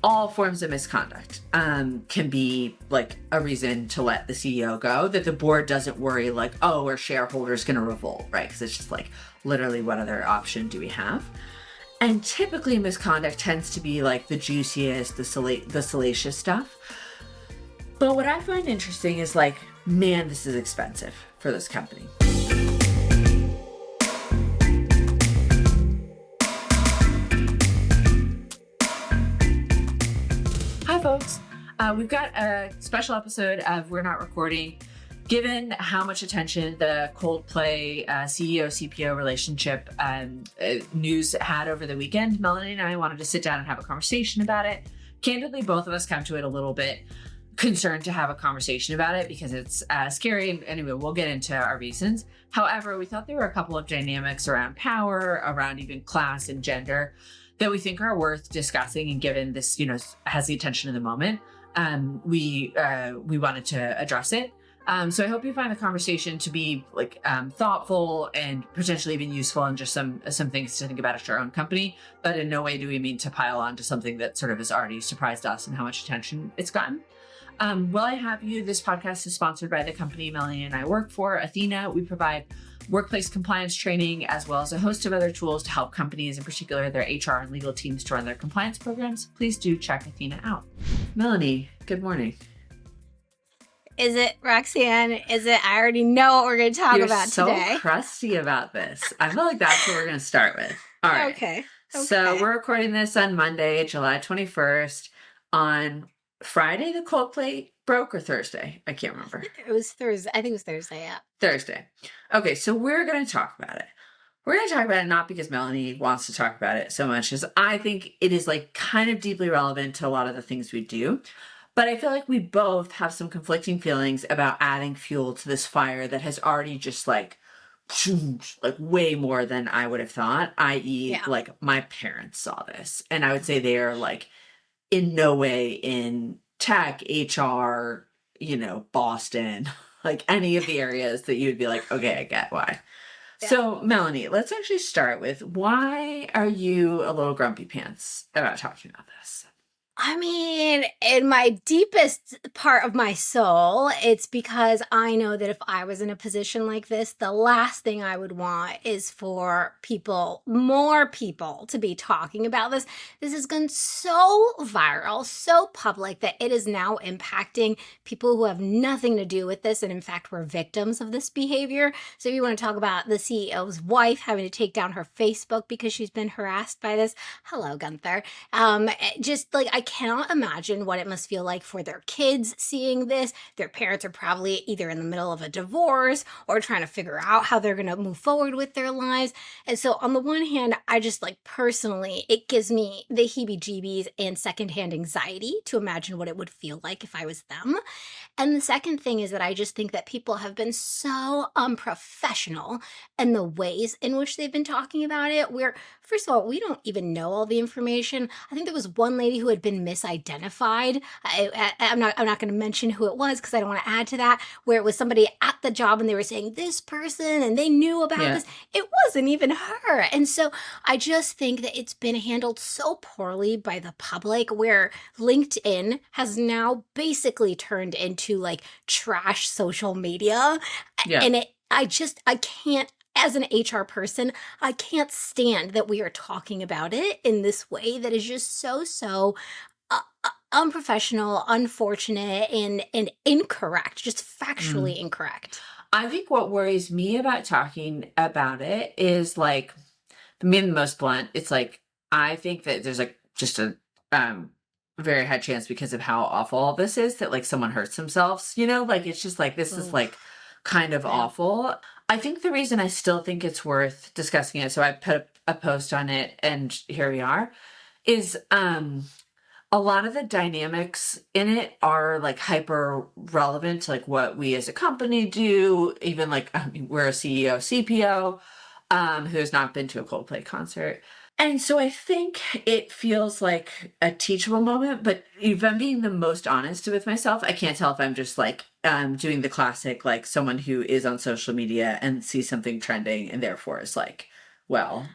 all forms of misconduct can be like a reason to let the CEO go, that the board doesn't worry like, oh, our shareholders going to revolt, right? Because it's just like, literally, what other option do we have? And typically misconduct tends to be like the juiciest, the salacious stuff. But what I find interesting is like, man, this is expensive for this company. Hi, folks. We've got a special episode of We're Not Recording. Given how much attention the Coldplay CEO-CPO relationship news had over the weekend, Melanie and I wanted to sit down and have a conversation about it. Candidly, both of us come to it a little bit concerned to have a conversation about it because it's scary. And anyway, we'll get into our reasons. However, we thought there were a couple of dynamics around power, around even class and gender that we think are worth discussing. And given this, has the attention of the moment, we wanted to address it. So I hope you find the conversation to be like thoughtful and potentially even useful, and just some things to think about at your own company. But in no way do we mean to pile on to something that sort of has already surprised us and how much attention it's gotten. While I have you, this podcast is sponsored by the company Melanie and I work for, Athena. We provide workplace compliance training as well as a host of other tools to help companies, in particular their HR and legal teams, to run their compliance programs. Please do check Athena out. Melanie, good morning. Is it, Roxanne? Is it? I already know what we're going to talk about today. You're so crusty about this. I feel like that's what we're going to start with. All right. Okay. So we're recording this on Monday, July 21st. On Friday, the Coldplay broke, or Thursday? I can't remember. It was Thursday. I think it was Thursday, yeah. Thursday. Okay, so we're going to talk about it. We're going to talk about it not because Melanie wants to talk about it so much as I think it is like kind of deeply relevant to a lot of the things we do. But I feel like we both have some conflicting feelings about adding fuel to this fire that has already just like way more than I would have thought, i.e. like my parents saw this. And I would say they are like in no way in tech, HR, Boston, like any of the areas that you would be like, okay, I get why. Yeah. So Melanie, let's actually start with, why are you a little grumpy pants about talking about this? I mean, in my deepest part of my soul, it's because I know that if I was in a position like this, the last thing I would want is for more people to be talking about this. This has gone so viral, so public, that it is now impacting people who have nothing to do with this, and in fact, were victims of this behavior. So if you want to talk about the CEO's wife having to take down her Facebook because she's been harassed by this, hello, Gunther. Just like, I cannot imagine what it must feel like for their kids seeing this. Their parents are probably either in the middle of a divorce or trying to figure out how they're going to move forward with their lives. And so on the one hand, I just like personally, it gives me the heebie-jeebies and secondhand anxiety to imagine what it would feel like if I was them. And the second thing is that I just think that people have been so unprofessional in the ways in which they've been talking about it, where, first of all, we don't even know all the information. I think there was one lady who had been misidentified. I'm not going to mention who it was because I don't want to add to that, where it was somebody at the job and they were saying this person and they knew about this. It wasn't even her. And so I just think that it's been handled so poorly by the public, where LinkedIn has now basically turned into like trash social media. Yeah. And I can't, as an HR person, I can't stand that we are talking about it in this way that is just so unprofessional, unfortunate, and incorrect, just factually incorrect. I think what worries me about talking about it is like, being the most blunt, it's like, I think that there's like just a very high chance, because of how awful all this is, that like someone hurts themselves, like it's just like, this is like kind of awful. I think the reason I still think it's worth discussing it, so I put a post on it and here we are, is a lot of the dynamics in it are like hyper relevant to like what we as a company do. Even like, we're a CEO-CPO who has not been to a Coldplay concert. And so I think it feels like a teachable moment, but if I'm being the most honest with myself, I can't tell if I'm just like doing the classic, like someone who is on social media and sees something trending and therefore is like, well,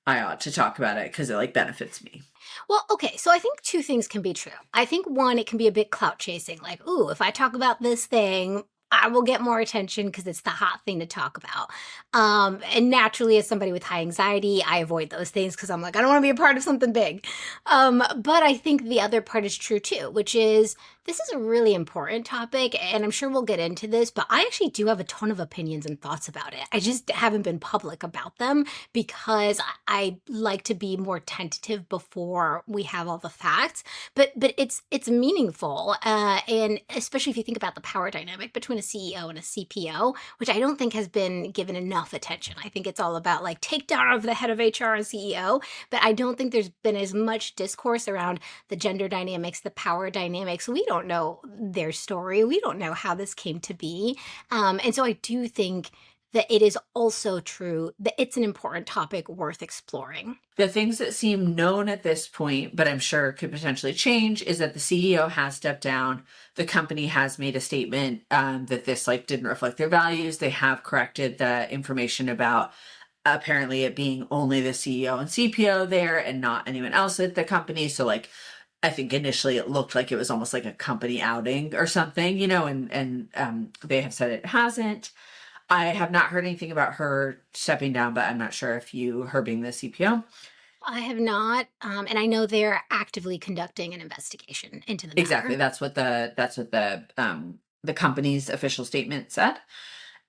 I ought to talk about it because it like benefits me. Well, okay, so I think two things can be true. I think one, it can be a bit clout chasing, like, ooh, if I talk about this thing, I will get more attention because it's the hot thing to talk about. And naturally, as somebody with high anxiety, I avoid those things because I'm like, I don't want to be a part of something big. But I think the other part is true too, which is this is a really important topic, and I'm sure we'll get into this, but I actually do have a ton of opinions and thoughts about it. I just haven't been public about them because I like to be more tentative before we have all the facts. But it's meaningful, and especially if you think about the power dynamic between a CEO and a CPO, which I don't think has been given enough attention. I think it's all about like takedown of the head of HR and CEO, but I don't think there's been as much discourse around the gender dynamics, the power dynamics. We don't know their story. We don't know how this came to be. And so I do think that it is also true that it's an important topic worth exploring. The things that seem known at this point, but I'm sure could potentially change, is that the CEO has stepped down. The company has made a statement that this like didn't reflect their values. They have corrected the information about apparently it being only the CEO and CPO there and not anyone else at the company. So like, I think initially it looked like it was almost like a company outing or something, you know, and they have said it hasn't. I have not heard anything about her stepping down, but I'm not sure if her being the CPO. I have not, and I know they're actively conducting an investigation into the matter. Exactly. That's what the company's official statement said.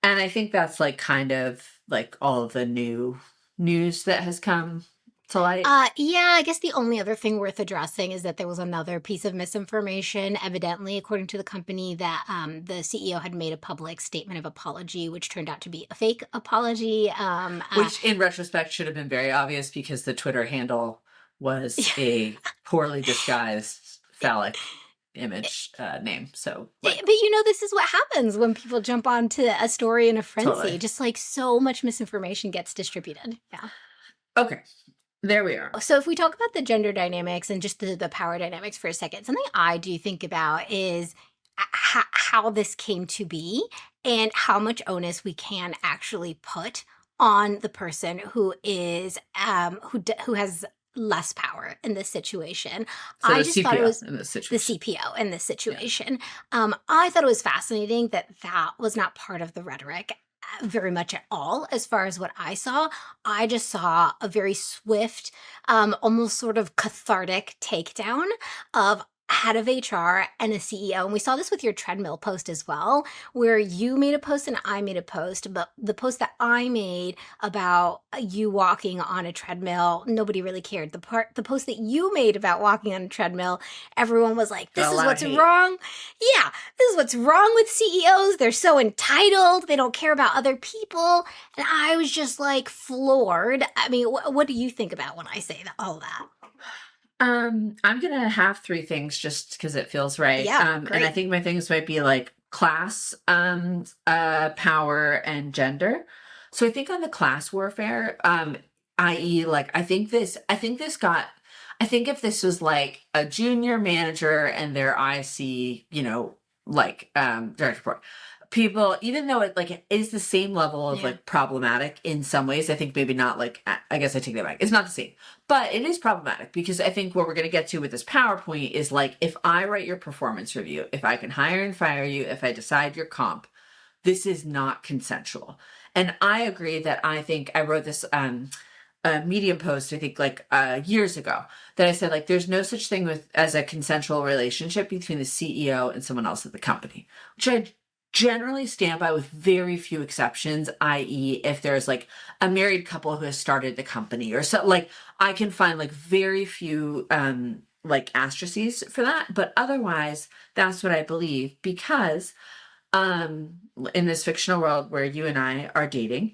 And I think that's like kind of like all of the new news that has come to light. Yeah, I guess the only other thing worth addressing is that there was another piece of misinformation, evidently, according to the company, that the CEO had made a public statement of apology, which turned out to be a fake apology. Which, in retrospect, should have been very obvious because the Twitter handle was a poorly disguised phallic image name. So, but you know, this is what happens when people jump onto a story in a frenzy. Totally. Just like so much misinformation gets distributed. Yeah. Okay. There we are. So if we talk about the gender dynamics and just the power dynamics for a second, something I do think about is how this came to be and how much onus we can actually put on the person who is who has less power in this situation. So I just thought it was in this the situation. CPO in this situation. I thought it was fascinating that was not part of the rhetoric very much at all as far as what I saw. I just saw a very swift, almost sort of cathartic takedown of head of HR and a CEO. And we saw this with your treadmill post as well, where you made a post and I made a post. But the post that I made about you walking on a treadmill, nobody really cared. The post that you made about walking on a treadmill, everyone was like, this is what's wrong. Yeah, this is what's wrong with CEOs. They're so entitled. They don't care about other people. And I was just like floored. I mean, what do you think about when I say all that? I'm gonna have three things just because it feels right. Yeah, and I think my things might be like class, power, and gender. So I think on the class warfare, i.e., like I think if this was like a junior manager and their IC, you know, like direct report, people, even though it is the same level of like problematic in some ways, I think maybe not like, I guess I take that back. It's not the same, but it is problematic because I think what we're going to get to with this PowerPoint is like, if I write your performance review, if I can hire and fire you, if I decide your comp, this is not consensual. And I agree that I think I wrote this, a Medium post, I think like years ago, that I said like there's no such thing as a consensual relationship between the CEO and someone else at the company, which I generally stand by with very few exceptions, i.e. if there's like a married couple who has started the company or so, like I can find like very few like asterisks for that, but otherwise that's what I believe because in this fictional world where you and I are dating,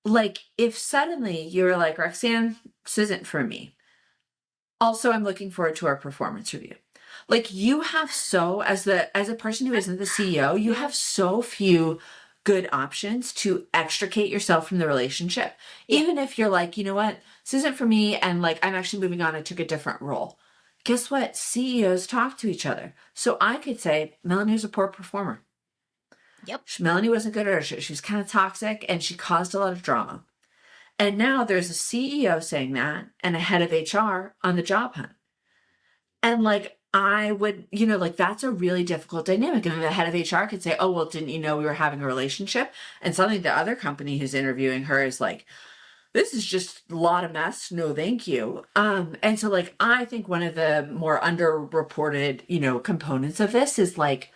like if suddenly you're like, Roxanne, this isn't for me. Also, I'm looking forward to our performance review. Like you have as a person who isn't the CEO, you have so few good options to extricate yourself from the relationship. Yeah. Even if you're like, you know what, this isn't for me. And like, I'm actually moving on. I took a different role. Guess what? CEOs talk to each other. So I could say, Melanie was a poor performer. Yep. Melanie wasn't good at her shit. She was kind of toxic and she caused a lot of drama. And now there's a CEO saying that and a head of HR on the job hunt. And like, I would, like that's a really difficult dynamic. And the head of HR could say, oh, well, didn't you know we were having a relationship? And suddenly the other company who's interviewing her is like, this is just a lot of mess. No, thank you. And so like, I think one of the more underreported, components of this is like,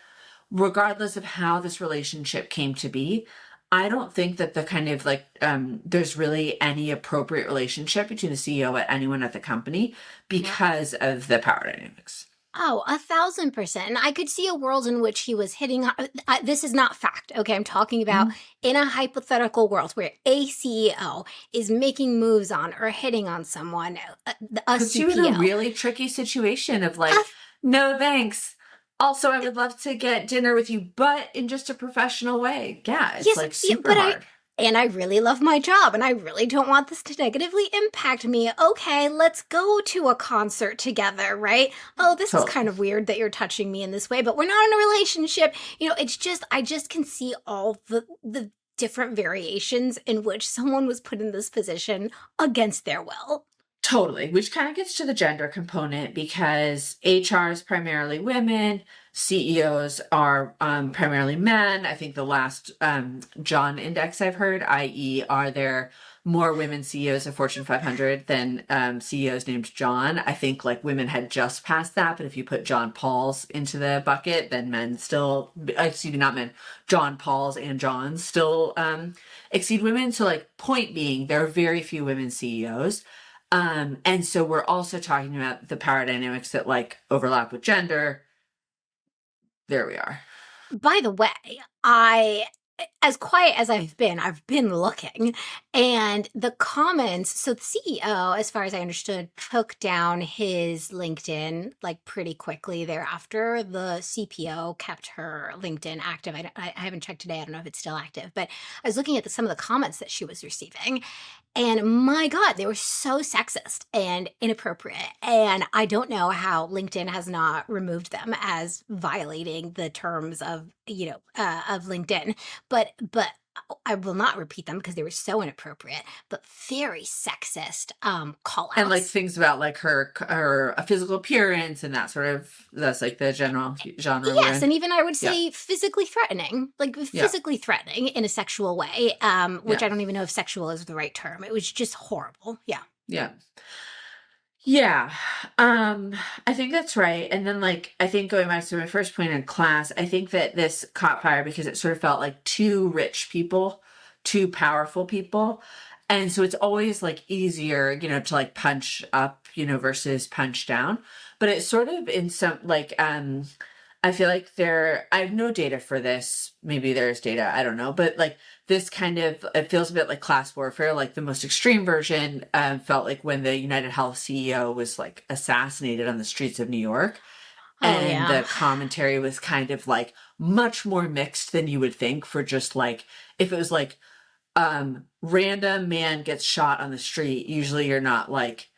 regardless of how this relationship came to be, I don't think that the kind of like there's really any appropriate relationship between the CEO and anyone at the company because of the power dynamics. Oh, 1,000%. And I could see a world in which he was hitting. This is not fact. Okay. I'm talking about in a hypothetical world where a CEO is making moves on or hitting on someone, a Because she was in a really tricky situation of like, no thanks. Also, I would love to get dinner with you, but in just a professional way. Yeah, it's like super hard. And I really love my job and I really don't want this to negatively impact me. Okay, let's go to a concert together, right? Oh, this is kind of weird that you're touching me in this way, but we're not in a relationship. It's just, I just can see all the different variations in which someone was put in this position against their will. Totally, which kind of gets to the gender component because HR is primarily women, CEOs are primarily men. I think the last John index I've heard, i.e., are there more women CEOs of Fortune 500 than CEOs named John? I think like women had just passed that, but if you put John Pauls into the bucket, then men still, excuse me, not men, John Pauls and Johns still exceed women. So like point being, there are very few women CEOs. And so we're also talking about the power dynamics that like overlap with gender. There we are. By the way, as quiet as I've been looking, and the comments, so the CEO, as far as I understood, took down his LinkedIn like pretty quickly thereafter. The CPO kept her LinkedIn active. I haven't checked today. I don't know if it's still active, but I was looking at some of the comments that she was receiving. And my God, they were so sexist and inappropriate. And I don't know how LinkedIn has not removed them as violating the terms of, of LinkedIn. But I will not repeat them because they were so inappropriate, but very sexist call outs. And like things about like her physical appearance and that sort of, that's like the general genre. Yes, and even I would say physically threatening, physically threatening in a sexual way, which I don't even know if sexual is the right term. It was just horrible. Yeah. Yeah. Yeah. I think that's right. And then like, I think going back to my first point in class, I think that this caught fire because it sort of felt like two rich people, two powerful people. And so it's always like easier, to like punch up, versus punch down. But it's sort of in some like, I feel like I have no data for this. Maybe there's data, I don't know. But like this kind of, it feels a bit like class warfare. Like the most extreme version felt like when the United Health CEO was like assassinated on the streets of New York. And the commentary was kind of like much more mixed than you would think for just like, if it was like random man gets shot on the street, usually you're not like,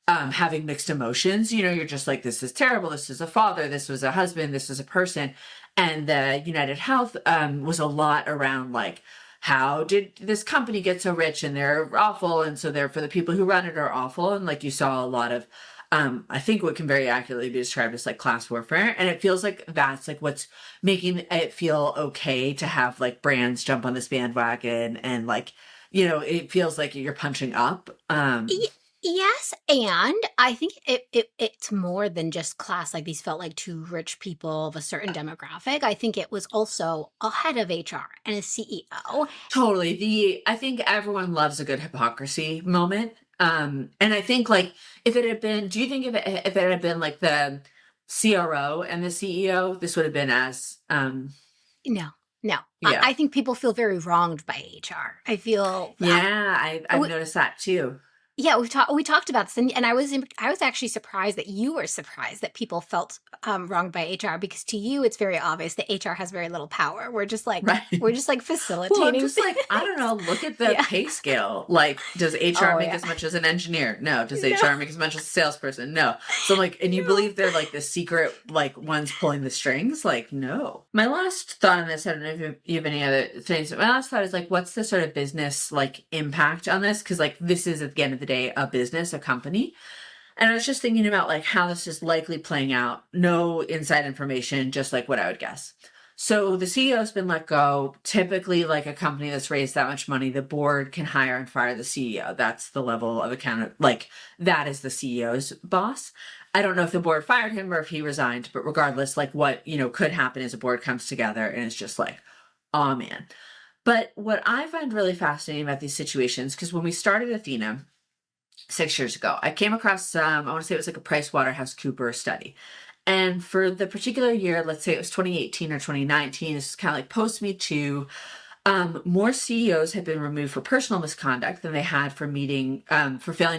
having mixed emotions, you're just like, this is terrible. This is a father. This was a husband. This is a person. And the United Health was a lot around like, how did this company get so rich and they're awful? And so therefore the people who run it are awful. And like you saw a lot of, I think what can very accurately be described as like class warfare. And it feels like that's like what's making it feel okay to have like brands jump on this bandwagon. And like, it feels like you're punching up. Yes, and I think it's more than just class. Like these felt like two rich people of a certain demographic. I think it was also a head of HR and a CEO. Totally. I think everyone loves a good hypocrisy moment. And I think like if it had been, do you think if it had been like the CRO and the CEO, this would have been as No. Yeah. I think people feel very wronged by HR. I feel I've noticed that too. Yeah, we talked about this, and I was actually surprised that you were surprised that people felt wronged by HR, because to you it's very obvious that HR has very little power. Right. We're just like Well, I'm facilitating just like, I don't know, things. look at the Yeah. pay scale. Like, does HR Oh make yeah. as much as an engineer? No. Does No. HR make as much as a salesperson? No. So I'm like, and you No. believe they're like the secret, like, ones pulling the strings? Like, no. My last thought on this, I don't know if you have any other things. My last thought is like, what's the sort of business like impact on this? Because like, this is at the end of the day, a business, a company. And I was just thinking about like how this is likely playing out. No inside information, just like what I would guess. So the CEO's been let go. Typically, like a company that's raised that much money, the board can hire and fire the CEO. That's the level of account. Like that is the CEO's boss. I don't know if the board fired him or if he resigned, but regardless, like what, could happen is a board comes together and it's just like, oh man. But what I find really fascinating about these situations, because when we started Athena 6 years ago, I came across, I want to say it was like a PricewaterhouseCoopers study. And for the particular year, let's say it was 2018 or 2019, this is kind of like post Me Too, more CEOs had been removed for personal misconduct than they had for failing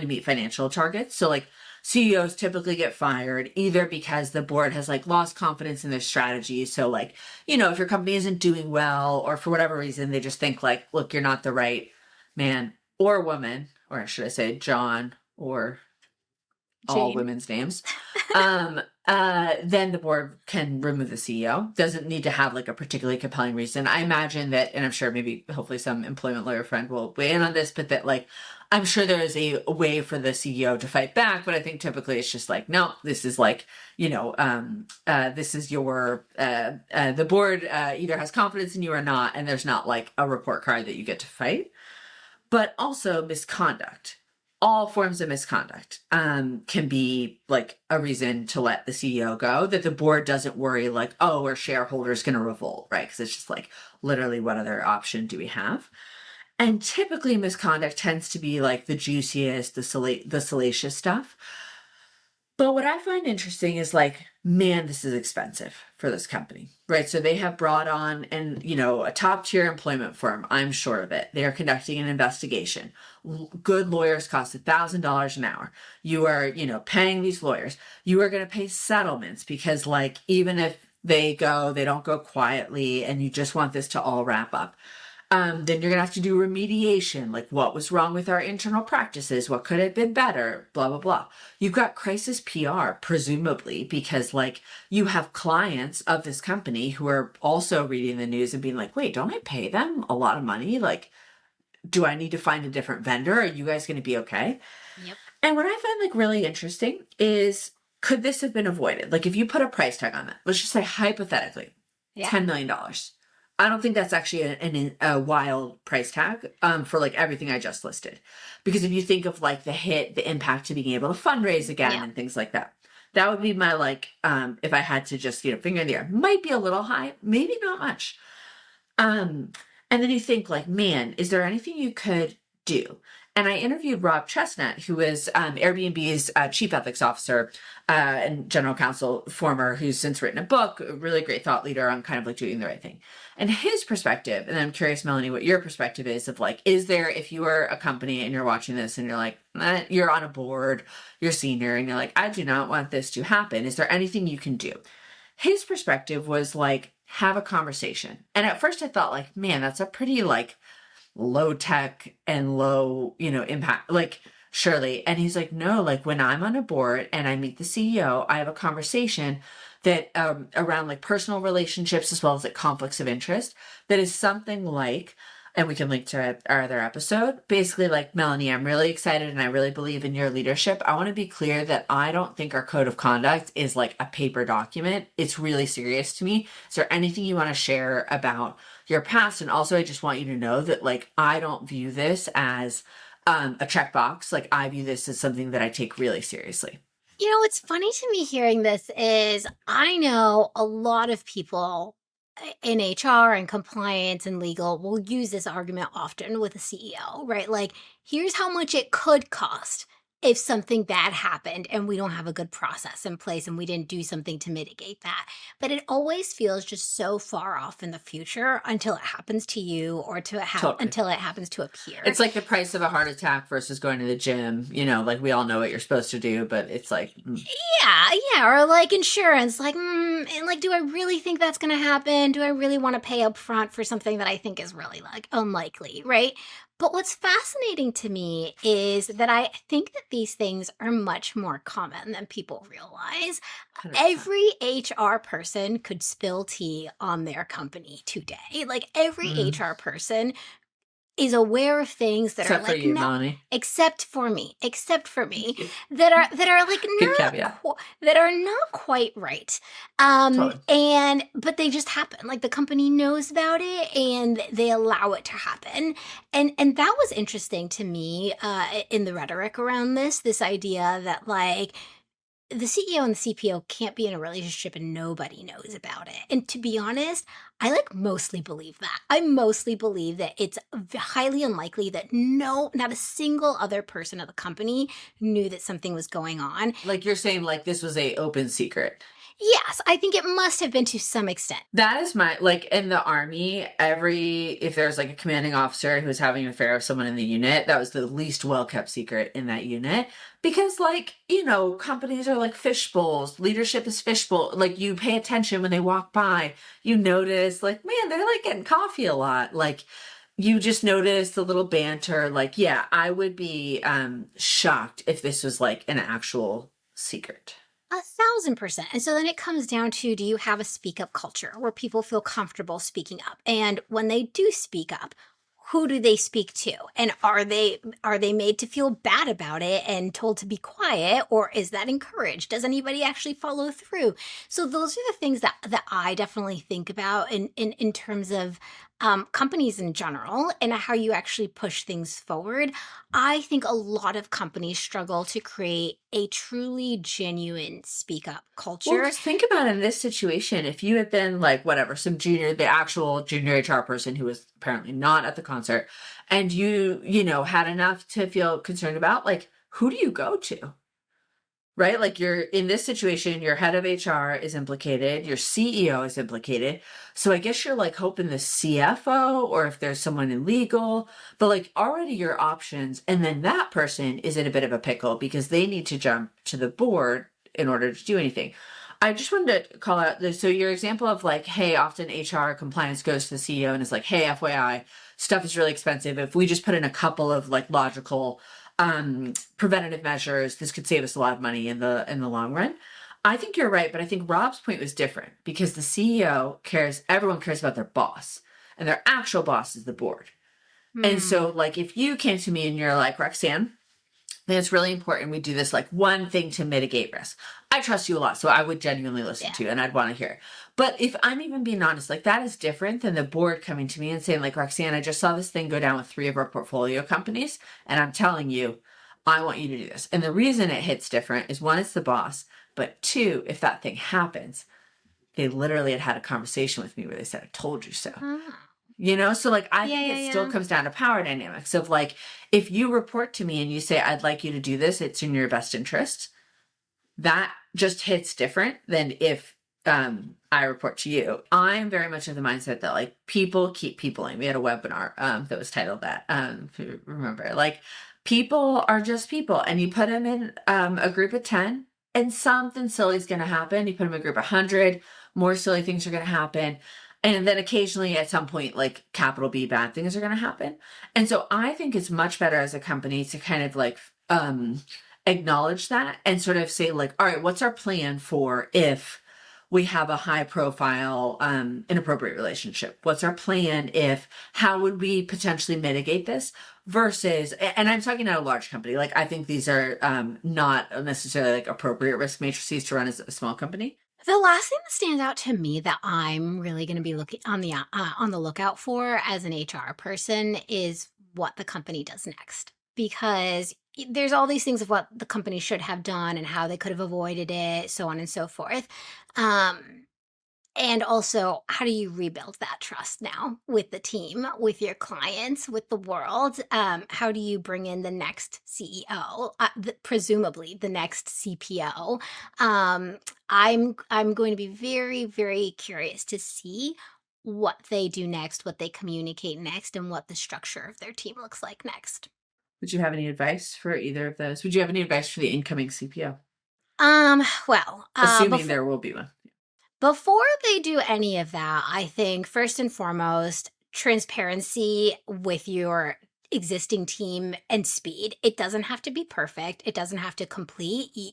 to meet financial targets. So like CEOs typically get fired either because the board has like lost confidence in their strategy. So like, if your company isn't doing well or for whatever reason, they just think like, look, you're not the right man or woman, or should I say John or all Jane. women's names, then the board can remove the CEO. Doesn't need to have like a particularly compelling reason. I imagine that, and I'm sure maybe hopefully some employment lawyer friend will weigh in on this, but that like, I'm sure there is a way for the CEO to fight back, but I think typically it's just like, no, this is like, this is the board either has confidence in you or not, and there's not like a report card that you get to fight. But also misconduct, all forms of misconduct can be like a reason to let the CEO go, that the board doesn't worry like, oh, are shareholders going to revolt, right? Because it's just like literally what other option do we have? And typically misconduct tends to be like the juiciest, the salacious stuff. But what I find interesting is like, man, this is expensive for this company, right? So they have brought on a top tier employment firm. I'm sure of it. They are conducting an investigation. Good lawyers cost $1,000 an hour. You are, paying these lawyers. You are going to pay settlements because like, even if they don't go quietly and you just want this to all wrap up. Then you're gonna have to do remediation, like what was wrong with our internal practices, what could have been better, blah, blah, blah. You've got crisis PR, presumably, because like you have clients of this company who are also reading the news and being like, wait, don't I pay them a lot of money? Like, do I need to find a different vendor? Are you guys gonna be okay? Yep. And what I find like really interesting is, could this have been avoided? Like if you put a price tag on that, let's just say hypothetically, Yeah. $10 million. I don't think that's actually a wild price tag for like everything I just listed. Because if you think of like the impact to being able to fundraise again Yeah. and things like that, that would be my like, if I had to just, finger in the air, might be a little high, maybe not much. And then you think like, man, is there anything you could do? And I interviewed Rob Chestnut, who is Airbnb's chief ethics officer and general counsel, former, who's since written a book, a really great thought leader on kind of like doing the right thing. And his perspective, and I'm curious, Melanie, what your perspective is of like, is there, if you were a company and you're watching this and you're like, you're on a board, you're senior, and you're like, I do not want this to happen. Is there anything you can do? His perspective was like, have a conversation. And at first I thought like, man, that's a pretty like low tech and low, impact, like surely. And he's like, no, like when I'm on a board and I meet the CEO, I have a conversation that around like personal relationships as well as like conflicts of interest, that is something like, and we can link to our other episode, basically like, Melanie, I'm really excited and I really believe in your leadership. I want to be clear that I don't think our code of conduct is like a paper document. It's really serious to me. Is there anything you want to share about your past? And also, I just want you to know that like, I don't view this as a checkbox. Like I view this as something that I take really seriously. What's funny to me hearing this is I know a lot of people in HR and compliance and legal will use this argument often with a CEO, right? Like, here's how much it could cost if something bad happened and we don't have a good process in place and we didn't do something to mitigate that. But it always feels just so far off in the future until it happens to you or Totally. until it happens to a peer. It's like the price of a heart attack versus going to the gym. Like we all know what you're supposed to do, but it's like, Yeah, or like insurance, like, and like, do I really think that's going to happen? Do I really want to pay up front for something that I think is really like unlikely, right? But what's fascinating to me is that I think that these things are much more common than people realize. 100%. Every HR person could spill tea on their company today. Like every Mm. HR person is aware of things that Except are for like you, Melanie. except for me that are like Good caveat. that are not quite right, Totally. and but they just happen, like the company knows about it and they allow it to happen. And that was interesting to me, in the rhetoric around this idea that like the CEO and the CPO can't be in a relationship and nobody knows about it. And to be honest, I like mostly believe that. I mostly believe that it's highly unlikely that not a single other person at the company knew that something was going on. Like you're saying, like this was a open secret. Yes, I think it must have been to some extent. That is like in the army, if there's like a commanding officer who's having an affair with someone in the unit, that was the least well kept secret in that unit. Because like, companies are like fishbowls. Leadership is fishbowl. Like you pay attention when they walk by, you notice like, man, they're like getting coffee a lot. Like you just notice the little banter. Like, yeah, I would be shocked if this was like an actual secret. 1,000%. And so then it comes down to, do you have a speak up culture where people feel comfortable speaking up? And when they do speak up, who do they speak to? And are they made to feel bad about it and told to be quiet, or is that encouraged? Does anybody actually follow through? So those are the things that I definitely think about in terms of companies in general and how you actually push things forward. I think a lot of companies struggle to create a truly genuine speak up Well, culture. just think about it in this situation. If you had been like, whatever, the actual junior HR person who was apparently not at the concert, and had enough to feel concerned about, like, who do you go to? Right? Like you're in this situation, your head of HR is implicated, your CEO is implicated. So I guess you're like hoping the CFO or if there's someone in legal, but like already your options. And then that person is in a bit of a pickle because they need to jump to the board in order to do anything. I just wanted to call out this. So your example of like, hey, often HR compliance goes to the CEO and is like, hey, FYI, stuff is really expensive. If we just put in a couple of like logical preventative measures, this could save us a lot of money in the long run. I think you're right, but I think Rob's point was different because the CEO everyone cares about their boss, and their actual boss is the board. And so like if you came to me and you're like, Roxanne, I think it's really important we do this like one thing to mitigate risk. I trust you a lot, so I would genuinely listen to you and I'd want to hear. But if I'm even being honest, like that is different than the board coming to me and saying like, Roxanne, I just saw this thing go down with 3 of our portfolio companies, and I'm telling you, I want you to do this. And the reason it hits different is 1, it's the boss, but 2, if that thing happens, they literally had a conversation with me where they said, I told you so. So like I think it still comes down to power dynamics of like, if you report to me and you say, I'd like you to do this, it's in your best interest, that just hits different than if I report to you. I'm very much of the mindset that like people keep peopling. We had a webinar that was titled that, if you remember. Like people are just people, and you put them in a group of 10 and something silly is going to happen. You put them in a group of 100, more silly things are going to happen. And then occasionally at some point, like capital B, bad things are going to happen. And so I think it's much better as a company to kind of like acknowledge that and sort of say like, all right, what's our plan for if we have a high profile inappropriate relationship? What's our plan how would we potentially mitigate this versus, and I'm talking about a large company. Like I think these are not necessarily like appropriate risk matrices to run as a small company. The last thing that stands out to me that I'm really going to be looking on the lookout for as an HR person is what the company does next, because there's all these things of what the company should have done and how they could have avoided it, so on and so forth. And also, how do you rebuild that trust now with the team, with your clients, with the world? How do you bring in the next CEO, presumably the next CPO? Um, I'm going to be very, very curious to see what they do next, what they communicate next, and what the structure of their team looks like next. Would you have any advice for either of those? Would you have any advice for the incoming CPO? Well, Assuming there will be one. before they do any of that, I think first and foremost, transparency with your existing team and speed. It doesn't have to be perfect. It doesn't have to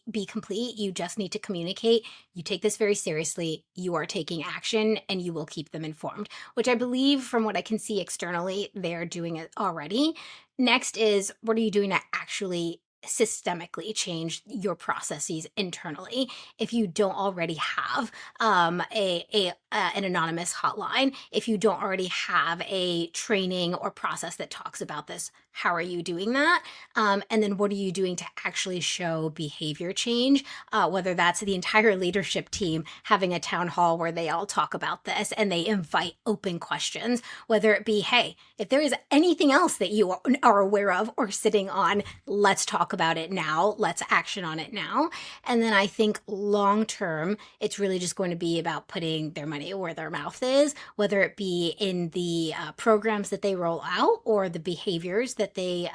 be complete. You just need to communicate. You take this very seriously. You are taking action and you will keep them informed, which I believe from what I can see externally, they're doing it already. Next is what are you doing to actually systemically change your processes internally if you don't already have an anonymous hotline, if you don't already have a training or process that talks about this, how are you doing that? And then what are you doing to actually show behavior change? Whether that's the entire leadership team having a town hall where they all talk about this and they invite open questions, whether it be, hey, if there is anything else that you are aware of or sitting on, let's talk about it now. Let's action on it now. And then I think long term, it's really just going to be about putting their money where their mouth is, whether it be in the programs that they roll out or the behaviors that they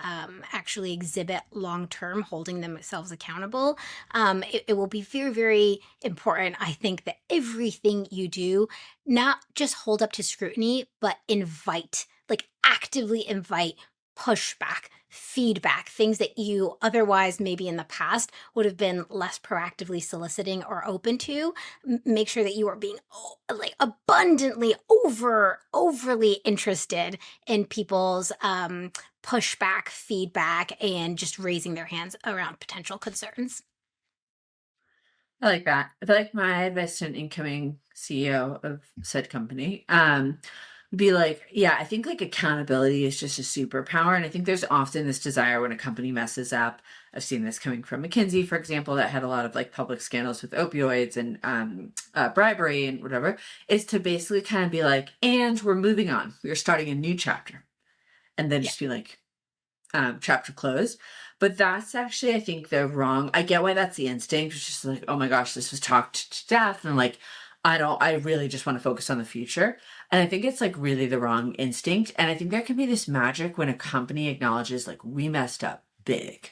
actually exhibit long term, holding themselves accountable. It will be very, very important, I think, that everything you do not just hold up to scrutiny, but invite, like actively invite pushback, feedback, things that you otherwise maybe in the past would have been less proactively soliciting or open to. Make sure that you are being like abundantly overly interested in people's pushback, feedback, and just raising their hands around potential concerns. I like that. I feel like my advice to an incoming CEO of said company would be like, yeah, I think like accountability is just a superpower. And I think there's often this desire when a company messes up. I've seen this coming from McKinsey, for example, that had a lot of like public scandals with opioids and bribery and whatever, is to basically kind of be like, and we're moving on. We're starting a new chapter. And then Yeah. just be like, chapter closed. But that's actually, I think, the wrong. I get why that's the instinct. It's just like, oh my gosh, this was talked to death, and like, I really just want to focus on the future. And I think it's like really the wrong instinct. And I think there can be this magic when a company acknowledges like we messed up big,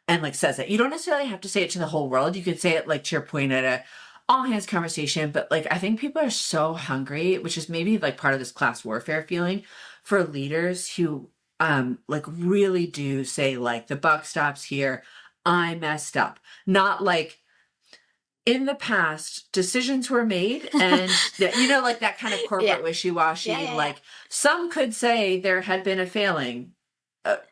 and like says it. You don't necessarily have to say it to the whole world. You could say it like to your point at a all hands conversation. But like, I think people are so hungry, which is maybe like part of this class warfare feeling for leaders who like really do say like the buck stops here. I messed up. Not like in the past decisions were made and you know, like that kind of corporate Yeah. wishy-washy, Yeah. like some could say there had been a failing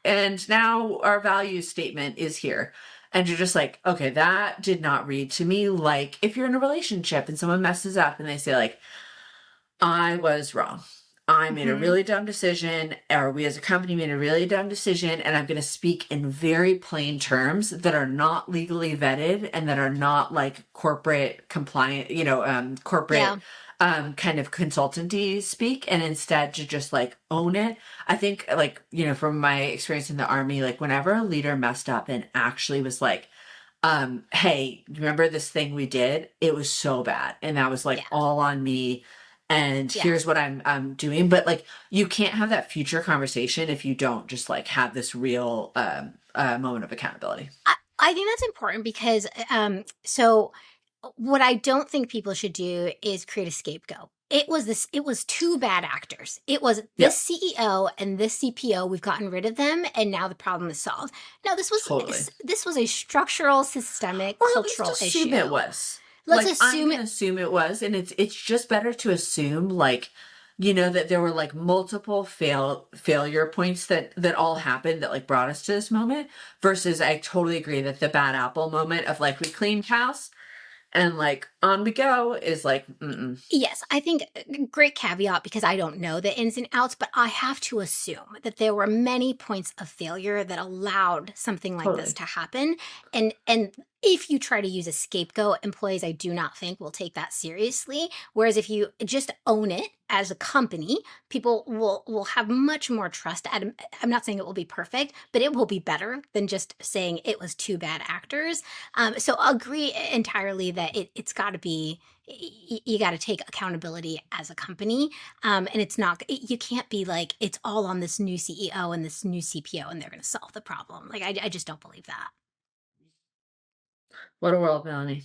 and now our value statement is here. And you're just like, okay, that did not read to me like if you're in a relationship and someone messes up and they say like, I was wrong. I made a Mhm. really dumb decision, or we as a company made a really dumb decision, and I'm going to speak in very plain terms that are not legally vetted and that are not like corporate compliant, corporate Yeah. kind of consultancy speak, and instead to just like own it. I think, like, from my experience in the army, like whenever a leader messed up and actually was like, hey, remember this thing we did? It was so bad. And that was like Yeah. all on me. And Yeah. here's what I'm doing. But like, you can't have that future conversation if you don't just like have this real moment of accountability. I think that's important because so what I don't think people should do is create a scapegoat. It was two bad actors. It was this Yep, CEO and this CPO. We've gotten rid of them and now the problem is solved. No, totally. this was a structural, systemic, Or at least cultural assume it issue. was. Let's Like I'm assume gonna it. assume it was, and it's just better to assume like, that there were like multiple failure points that all happened that like brought us to this moment. Versus, I totally agree that the bad apple moment of like we cleaned house and like on we go is like, mm-mm, Yes, I think great caveat because I don't know the ins and outs, but I have to assume that there were many points of failure that allowed something like this totally. to happen. And If you try to use a scapegoat, employees, I do not think will take that seriously. Whereas if you just own it as a company, people will have much more trust. I'm not saying it will be perfect, but it will be better than just saying it was two bad actors. So agree entirely that it's got to be, you got to take accountability as a company. And it's not, you can't be like, it's all on this new CEO and this new CPO and they're going to solve the problem. Like, I just don't believe that. What a world, Melanie.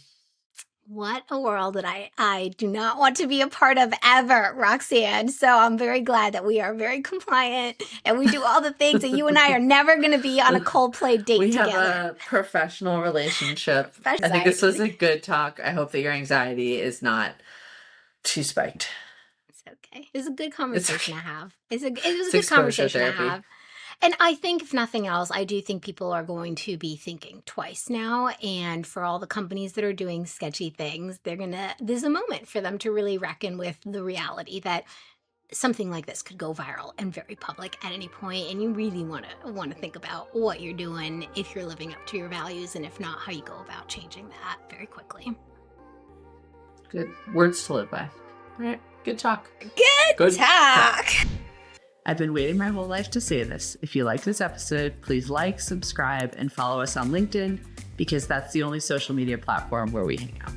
What a world that I do not want to be a part of ever, Roxanne. So I'm very glad that we are very compliant and we do all the things that you and I are never going to be on a Coldplay date together. We have a professional relationship. I think this was a good talk. I hope that your anxiety is not too spiked. It's okay. It was a good conversation to have. It was a good conversation to have. And I think, if nothing else, I do think people are going to be thinking twice now. And for all the companies that are doing sketchy things, there's a moment for them to really reckon with the reality that something like this could go viral and very public at any point. And you really want to think about what you're doing, if you're living up to your values, and if not, how you go about changing that very quickly. Good words to live by. All right. Good talk. Good talk. I've been waiting my whole life to say this. If you like this episode, please like, subscribe, and follow us on LinkedIn because that's the only social media platform where we hang out.